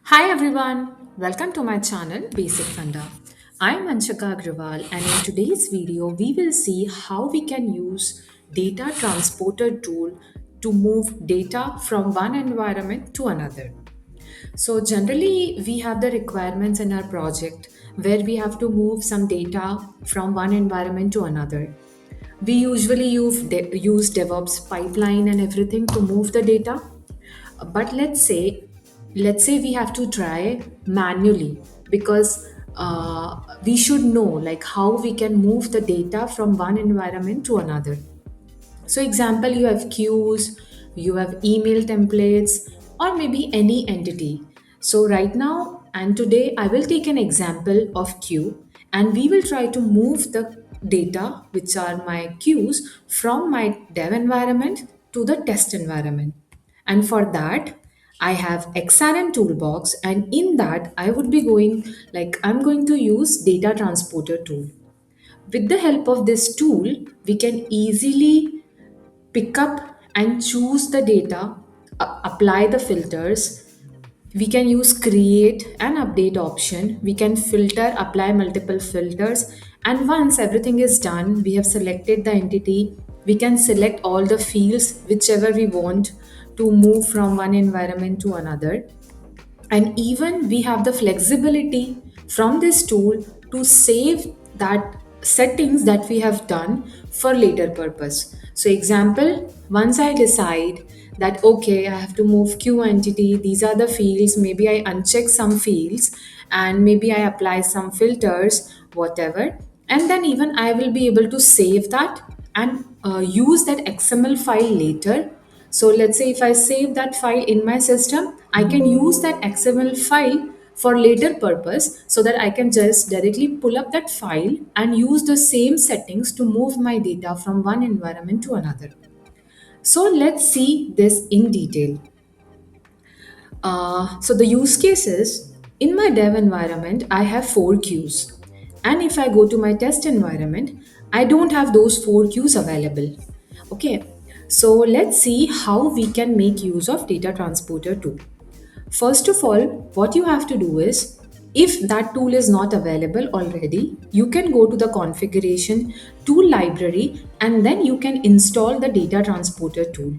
Hi everyone, welcome to my channel Basic Funda. I'm Anshika Agrawal and in today's video we will see how we can use data transporter tool to move data from one environment to another. So generally we have the requirements in our project where we have to move some data from one environment to another. We usually use DevOps pipeline and everything to move the data, but let's say we have to try manually because we should know like how we can move the data from one environment to another. So example, you have queues, you have email templates, or maybe any entity. So right now and today I will take an example of queue and we will try to move the data which are my queues from my dev environment to the test environment. And for that I have XRM toolbox, and in that I would be going like I'm going to use data transporter tool. With the help of this tool we can easily pick up and choose the data, apply the filters. We can use create and update option. We can filter, apply multiple filters. And once everything is done, we have selected the entity. We can select all the fields, whichever we want to move from one environment to another. And even we have the flexibility from this tool to save that settings that we have done for later purpose. So example, once I decide that okay, I have to move queue entity, these are the fields, maybe I uncheck some fields and maybe I apply some filters, whatever, and then even I will be able to save that and use that XML file later. So let's say if I save that file in my system, I can use that XML file for later purpose so that I can just directly pull up that file and use the same settings to move my data from one environment to another. So let's see this in detail. So the use cases in my dev environment, I have four queues. And if I go to my test environment, I don't have those four queues available. Okay, so let's see how we can make use of data transporter tool. First of all, what you have to do is if that tool is not available already, you can go to the configuration tool library and then you can install the data transporter tool.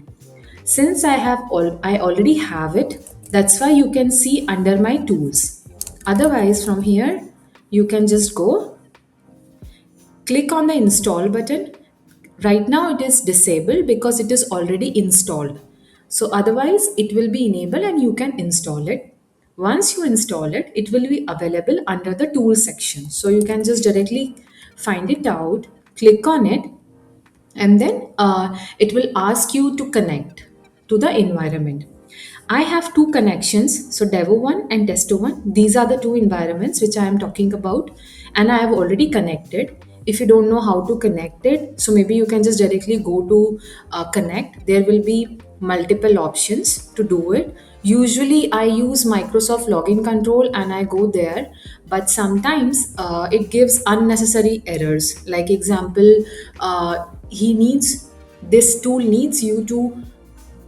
Since I already have it, that's why you can see under my tools. Otherwise, from here, you can just go, click on the install button. Right now it is disabled because it is already installed. So otherwise it will be enabled and you can install it. Once you install it, it will be available under the tool section. So you can just directly find it out, click on it, and then it will ask you to connect to the environment. I have two connections, so Devo 1 and Testo 1. These are the two environments which I am talking about, and I have already connected. If you don't know how to connect it, so maybe you can just directly go to connect. There will be multiple options to do it. Usually, I use Microsoft Login Control and I go there, but sometimes it gives unnecessary errors. Like example, he needs this tool needs you to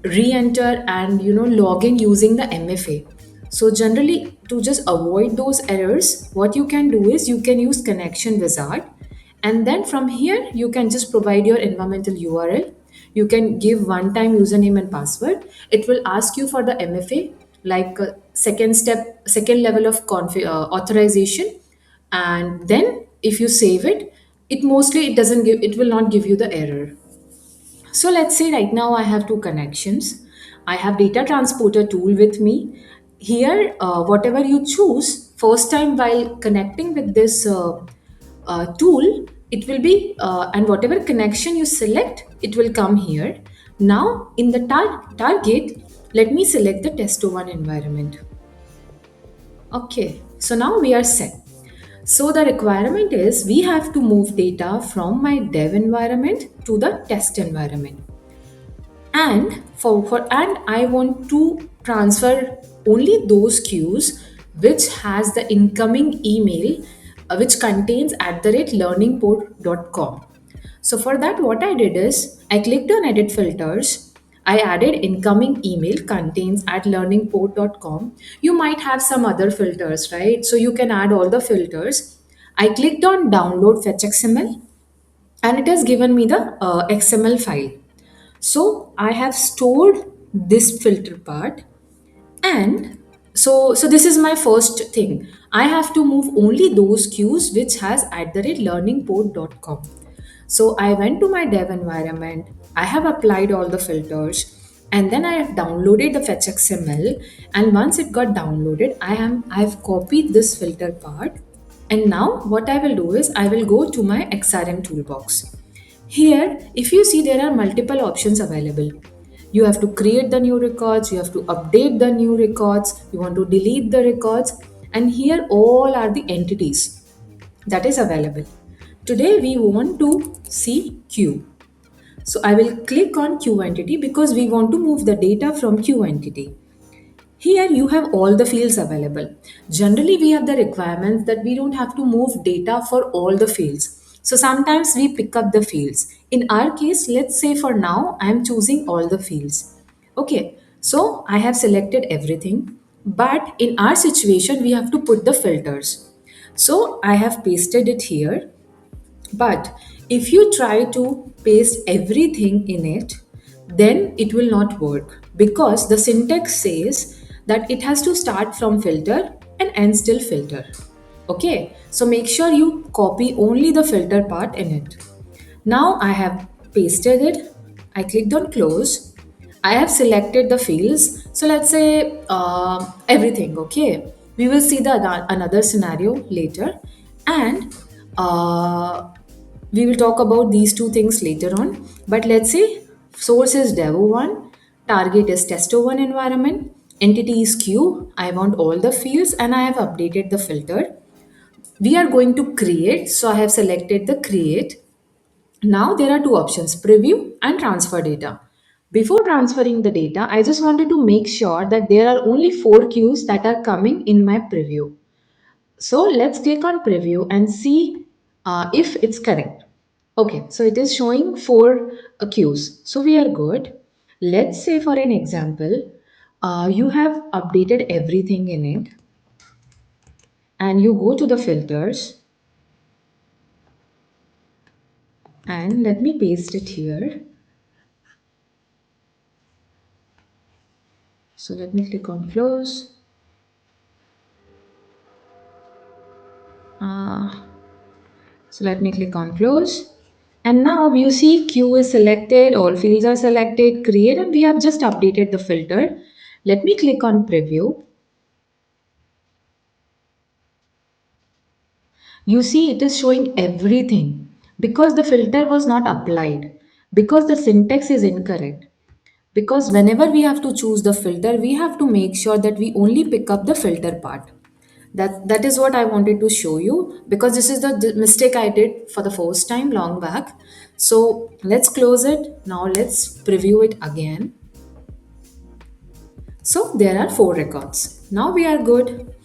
re-enter and log in using the MFA. So generally to just avoid those errors, what you can do is you can use connection wizard, and then from here you can just provide your environmental URL. You can give one time username and password. It will ask you for the MFA, like second level of authorization, and then if you save it, it will not give you the error. So let's say right now I have two connections. I have data transporter tool with me. Here, whatever you choose, first time while connecting with this tool, it will be, and whatever connection you select, it will come here. Now in the target, let me select the test01 environment. Okay, so now we are set. So the requirement is we have to move data from my dev environment to the test environment. And and I want to transfer only those queues which has the incoming email which contains @learningport.com. So for that what I did is I clicked on edit filters. I added incoming email contains at learningport.com. You might have some other filters, right? So you can add all the filters. I clicked on download fetch XML and it has given me the XML file. So I have stored this filter part, and so this is my first thing. I have to move only those queues which has at the rate learningport.com. So I went to my dev environment, I have applied all the filters, and then I have downloaded the fetch XML. And once it got downloaded, I've copied this filter part. And now what I will do is I will go to my XRM toolbox. Here, if you see, there are multiple options available. You have to create the new records, you have to update the new records, you want to delete the records, and here all are the entities that is available. Today we want to see queue. So I will click on queue entity because we want to move the data from queue entity. Here you have all the fields available. Generally, we have the requirements that we don't have to move data for all the fields. So sometimes we pick up the fields. In our case, let's say for now, I am choosing all the fields. Okay, so I have selected everything. But in our situation, we have to put the filters. So I have pasted it here, but if you try to paste everything in it, then it will not work because the syntax says that it has to start from filter and end still filter. Okay, so make sure you copy only the filter part in it. Now I have pasted it. I clicked on close. I have selected the fields. So let's say everything. Okay, we will see the another scenario later, and uh, we will talk about these two things later on. But let's say source is devo1, target is testo1 environment, entity is queue. I want all the fields and I have updated the filter. We are going to create, so I have selected the create. Now there are two options, preview and transfer data. Before transferring the data, I just wanted to make sure that there are only four queues that are coming in my preview. So let's click on preview and see if it's correct. Okay, so it is showing four queues. So we are good. Let's say for an example, you have updated everything in it and you go to the filters, and let me paste it here. So let me click on close. Uh, so let me click on close. And now you see queue is selected, all fields are selected, create, and we have just updated the filter. Let me click on preview. You see it is showing everything because the filter was not applied, because the syntax is incorrect. Because whenever we have to choose the filter, we have to make sure that we only pick up the filter part. That is what I wanted to show you, because this is the mistake I did for the first time long back. So let's close it. Now let's preview it again. So there are four records. Now we are good.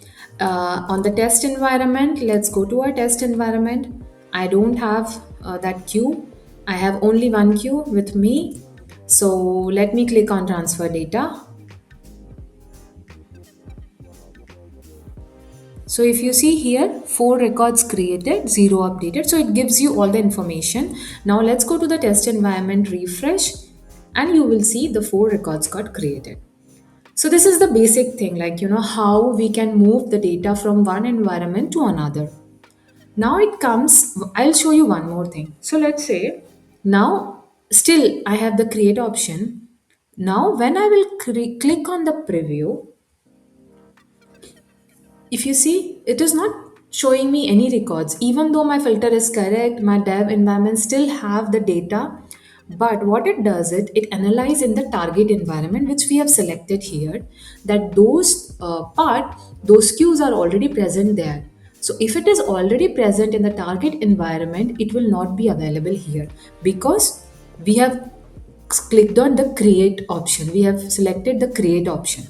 On the test environment, let's go to our test environment. I don't have that queue. I have only one queue with me. So let me click on transfer data. So if you see here, four records created, zero updated. So it gives you all the information. Now let's go to the test environment, refresh, and you will see the four records got created. So this is the basic thing, like, how we can move the data from one environment to another. Now it comes, I'll show you one more thing. So let's say now still I have the create option. Now when I will click on the preview, if you see, it is not showing me any records. Even though my filter is correct, my dev environment still have the data. But what it does, it analyze in the target environment, which we have selected here, that those queues are already present there. So if it is already present in the target environment, it will not be available here because we have clicked on the create option. We have selected the create option.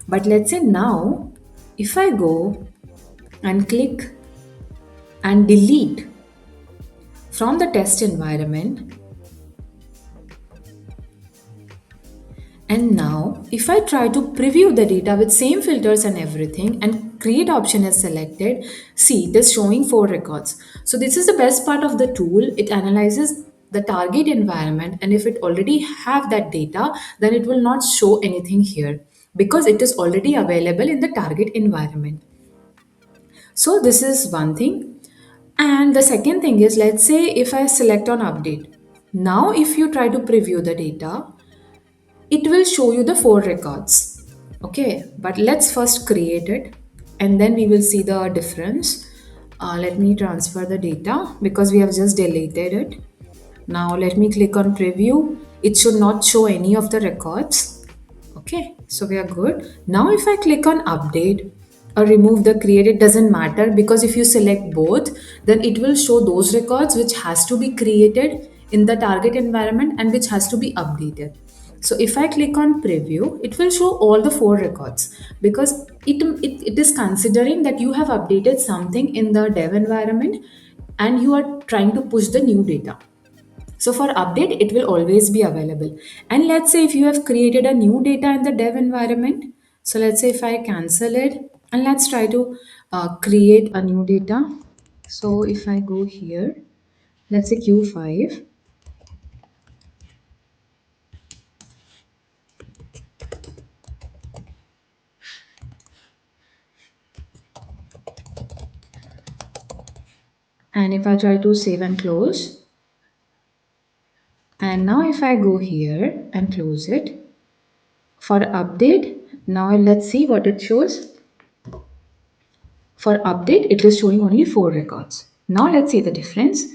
But let's say now, if I go and click and delete from the test environment, And now, if I try to preview the data with same filters and everything and create option is selected, see it is showing 4 records. So this is the best part of the tool. It analyzes the target environment, and if it already have that data, then it will not show anything here because it is already available in the target environment. So this is one thing. And the second thing is, let's say if I select on update. Now if you try to preview the data, it will show you the 4 records. Okay, but let's first create it and then we will see the difference. Let me transfer the data because we have just deleted it. Now let me click on preview. It should not show any of the records. Okay, so we are good. Now if I click on update or remove the create, it doesn't matter because if you select both, then it will show those records which has to be created in the target environment and which has to be updated. So if I click on preview, it will show all the 4 records because it is considering that you have updated something in the dev environment and you are trying to push the new data. So for update, it will always be available. And let's say if you have created a new data in the dev environment, so let's say if I cancel it and let's try to create a new data. So if I go here, let's say Q5, and if I try to save and close, and now if I go here and close it, for update, now let's see what it shows. For update, it is showing only 4 records. Now let's see the difference.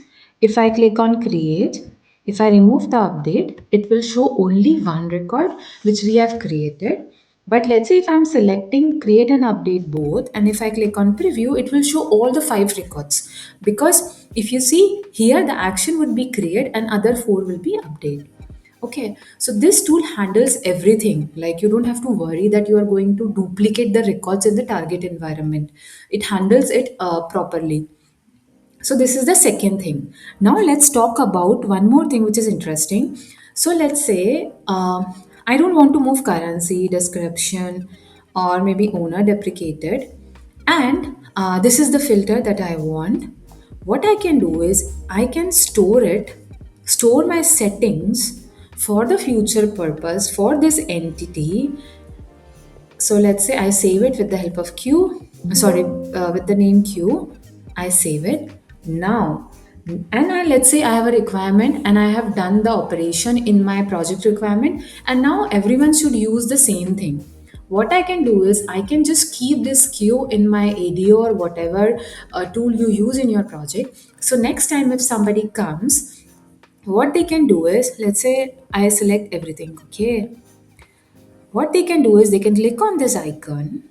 If I click on create, if I remove the update, it will show only 1 record which we have created. But let's say if I'm selecting create and update both, and if I click on preview, it will show all the 5 records. Because if you see here, the action would be create and other 4 will be update. Okay, so this tool handles everything. Like you don't have to worry that you are going to duplicate the records in the target environment. It handles it properly. So this is the second thing. Now let's talk about one more thing which is interesting. So let's say I don't want to move currency, description, or maybe owner deprecated. And this is the filter that I want. What I can do is I can store it, store my settings for the future purpose for this entity. So let's say I save it with the help of Q, sorry, with the name Q. I save it now. And let's say I have a requirement and I have done the operation in my project requirement, and now everyone should use the same thing. What I can do is I can just keep this queue in my ADO or whatever tool you use in your project. So next time if somebody comes, what they can do is, let's say I select everything, okay, what they can do is they can click on this icon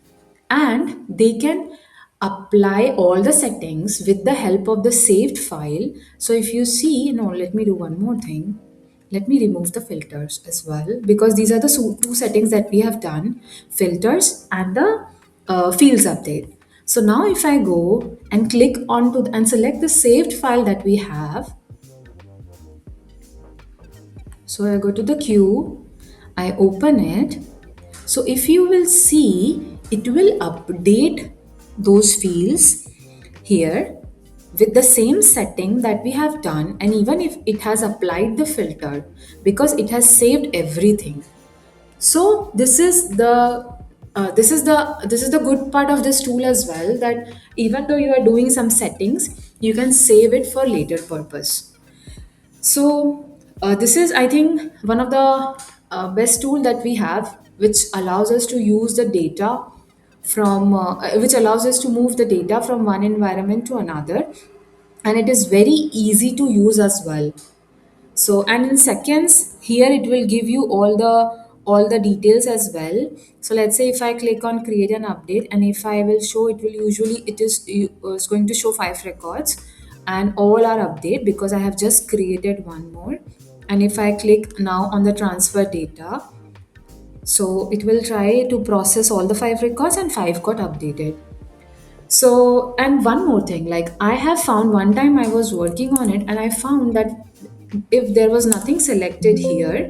and they can apply all the settings with the help of the saved file. So if you see, no, let me do one more thing. Let me remove the filters as well because these are the two settings that we have done, filters and the fields update. So now if I go and click onto and select the saved file that we have, so I go to the queue, I open it. So if you will see, it will update those fields here with the same setting that we have done, and even if it has applied the filter because it has saved everything. So this is the good part of this tool as well, that even though you are doing some settings, you can save it for later purpose. So this is, I think, one of the best tool that we have, which allows us to use the data which allows us to move the data from one environment to another, and it is very easy to use as well. So and in seconds here it will give you all the details as well. So let's say if I click on create an update, and if I will show, it will usually it's going to show 5 records and all are update because I have just created one more. And if I click now on the transfer data, so it will try to process all the 5 records and 5 got updated. So, and one more thing, like I have found one time I was working on it and I found that if there was nothing selected here,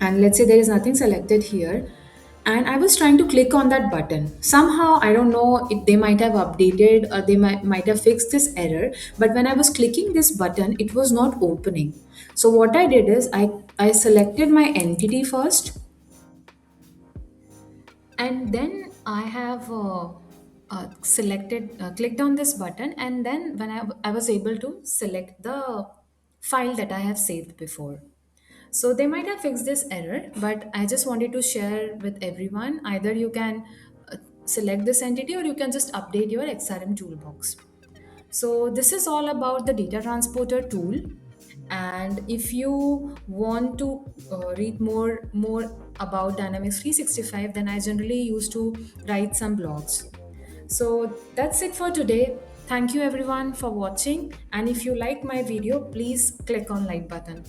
and let's say there is nothing selected here, and I was trying to click on that button. Somehow I don't know if they might have updated or they might have fixed this error, but when I was clicking this button it was not opening. So what I did is I selected my entity first, and then I have selected clicked on this button, and then when I was able to select the file that I have saved before. So they might have fixed this error, but I just wanted to share with everyone. Either you can select this entity or you can just update your XRM toolbox. So this is all about the data transporter tool. And if you want to read more about Dynamics 365, then I generally used to write some blogs. So that's it for today. Thank you everyone for watching. And if you like my video, please click on like button.